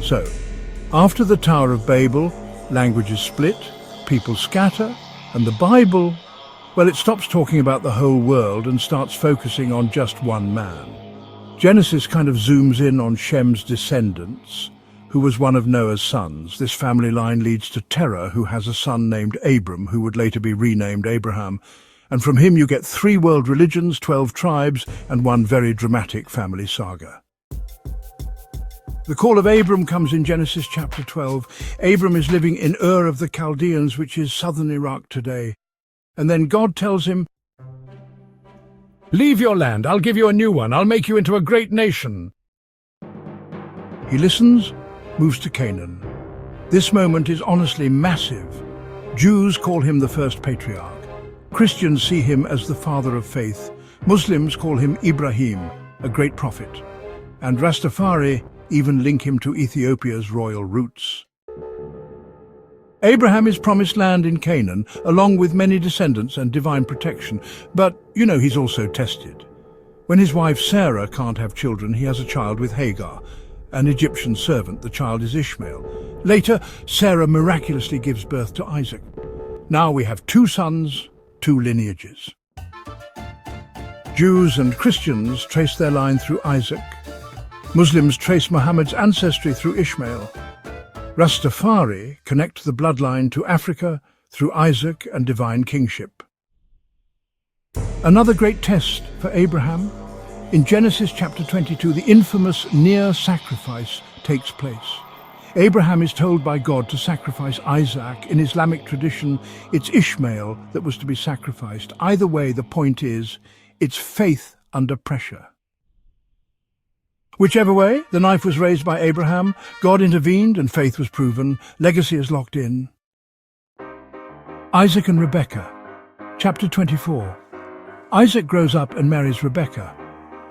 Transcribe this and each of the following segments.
So, after the Tower of Babel, languages split, people scatter, and the Bible, well, it stops talking about the whole world and starts focusing on just one man. Genesis kind of zooms in on Shem's descendants, who was one of Noah's sons. This family line leads to Terah, who has a son named Abram, who would later be renamed Abraham. And from him you get 3 world religions, 12 tribes, and one very dramatic family saga. The call of Abram comes in Genesis chapter 12. Abram is living in Ur of the Chaldeans, which is southern Iraq today. And then God tells him, "Leave your land, I'll give you a new one, I'll make you into a great nation." He listens, moves to Canaan. This moment is honestly massive. Jews call him the first patriarch. Christians see him as the father of faith. Muslims call him Ibrahim, a great prophet. And Rastafari even link him to Ethiopia's royal roots. Abraham is promised land in Canaan, along with many descendants and divine protection. But, he's also tested. When his wife Sarah can't have children, he has a child with Hagar, an Egyptian servant. The child is Ishmael. Later, Sarah miraculously gives birth to Isaac. Now we have 2 sons, 2 lineages. Jews and Christians trace their line through Isaac. Muslims trace Muhammad's ancestry through Ishmael. Rastafari connect the bloodline to Africa through Isaac and divine kingship. Another great test for Abraham. In Genesis chapter 22, the infamous near sacrifice takes place. Abraham is told by God to sacrifice Isaac. In Islamic tradition, it's Ishmael that was to be sacrificed. Either way, the point is, it's faith under pressure. Whichever way, the knife was raised by Abraham, God intervened and faith was proven, legacy is locked in. Isaac and Rebekah, chapter 24. Isaac grows up and marries Rebekah.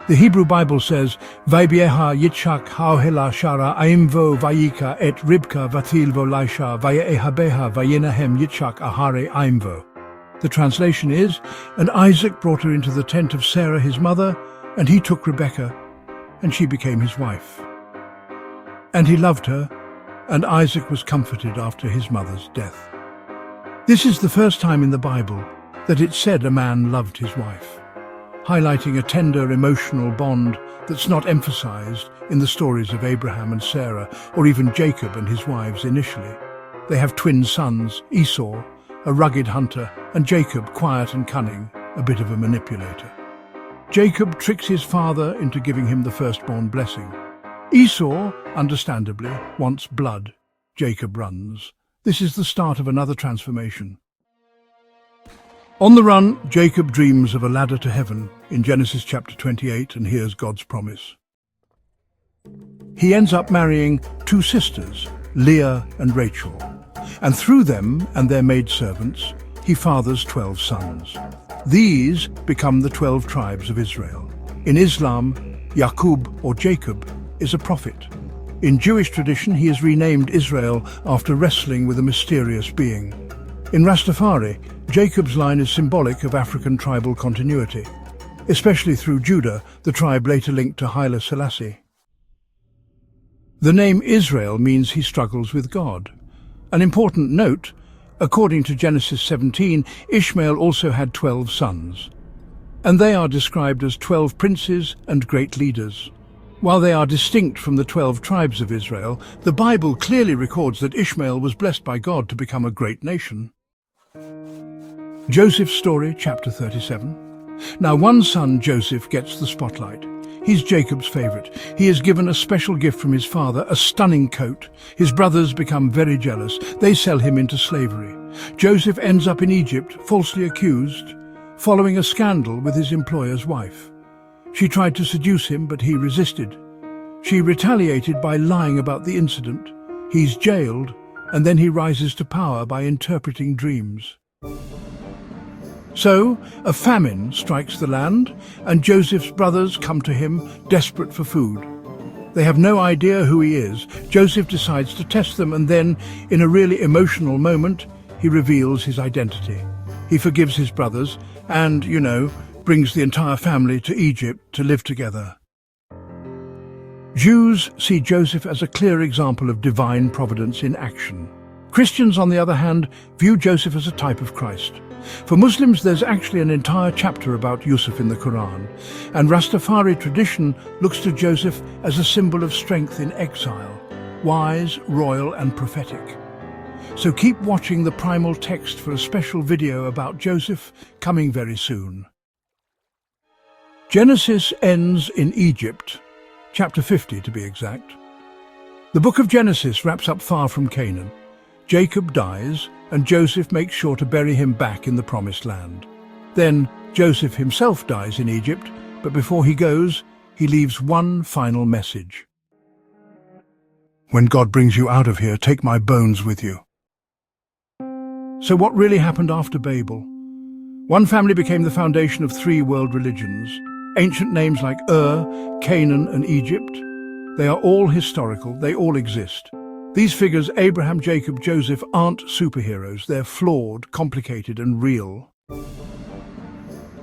The Hebrew Bible says, "Vaibieha Yitzhak ha'ohela shara aimvo vayika et Ribka vatilvo laisha vayehabeha vayenahem Yitzhak ahare aimvo." The translation is, "And Isaac brought her into the tent of Sarah his mother, and he took Rebekah, and she became his wife. And he loved her, and Isaac was comforted after his mother's death." This is the first time in the Bible that it said a man loved his wife, highlighting a tender emotional bond that's not emphasized in the stories of Abraham and Sarah, or even Jacob and his wives initially. They have twin sons, Esau, a rugged hunter, and Jacob, quiet and cunning, a bit of a manipulator. Jacob tricks his father into giving him the firstborn blessing. Esau, understandably, wants blood. Jacob runs. This is the start of another transformation. On the run, Jacob dreams of a ladder to heaven in Genesis chapter 28 and hears God's promise. He ends up marrying 2 sisters, Leah and Rachel, and through them and their maidservants, he fathers 12 sons. These become the 12 tribes of Israel. In Islam, Yaqub or Jacob is a prophet. In Jewish tradition, he is renamed Israel after wrestling with a mysterious being. In Rastafari, Jacob's line is symbolic of African tribal continuity, especially through Judah, the tribe later linked to Haile Selassie. The name Israel means he struggles with God. An important note, according to Genesis 17, Ishmael also had 12 sons, and they are described as 12 princes and great leaders. While they are distinct from the 12 tribes of Israel, the Bible clearly records that Ishmael was blessed by God to become a great nation. Joseph's story, chapter 37. Now one son, Joseph, gets the spotlight. He's Jacob's favorite. He is given a special gift from his father, a stunning coat. His brothers become very jealous. They sell him into slavery. Joseph ends up in Egypt, falsely accused, following a scandal with his employer's wife. She tried to seduce him, but he resisted. She retaliated by lying about the incident. He's jailed, and then he rises to power by interpreting dreams. So, a famine strikes the land, and Joseph's brothers come to him, desperate for food. They have no idea who he is. Joseph decides to test them, and then, in a really emotional moment, he reveals his identity. He forgives his brothers and, brings the entire family to Egypt to live together. Jews see Joseph as a clear example of divine providence in action. Christians, on the other hand, view Joseph as a type of Christ. For Muslims, there's actually an entire chapter about Yusuf in the Quran, and Rastafari tradition looks to Joseph as a symbol of strength in exile, wise, royal and prophetic. So keep watching the primal text for a special video about Joseph coming very soon. Genesis ends in Egypt, chapter 50 to be exact. The book of Genesis wraps up far from Canaan. Jacob dies, and Joseph makes sure to bury him back in the promised land. Then Joseph himself dies in Egypt, but before he goes, he leaves one final message. When God brings you out of here, take my bones with you. So what really happened after Babel? One family became the foundation of 3 world religions. Ancient names like Canaan and Egypt. They are all historical, they all exist. These figures, Abraham, Jacob, Joseph, aren't superheroes. They're flawed, complicated and real.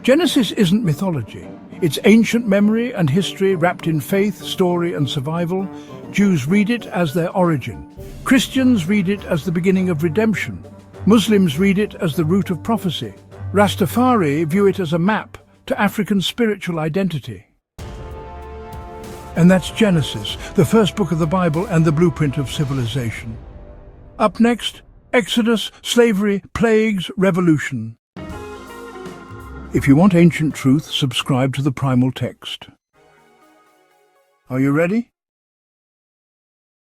Genesis isn't mythology. It's ancient memory and history wrapped in faith, story and survival. Jews read it as their origin. Christians read it as the beginning of redemption. Muslims read it as the root of prophecy. Rastafari view it as a map to African spiritual identity. And that's Genesis, the first book of the Bible and the blueprint of civilization. Up next, Exodus, slavery, plagues, revolution. If you want ancient truth, subscribe to the primal text. Are you ready?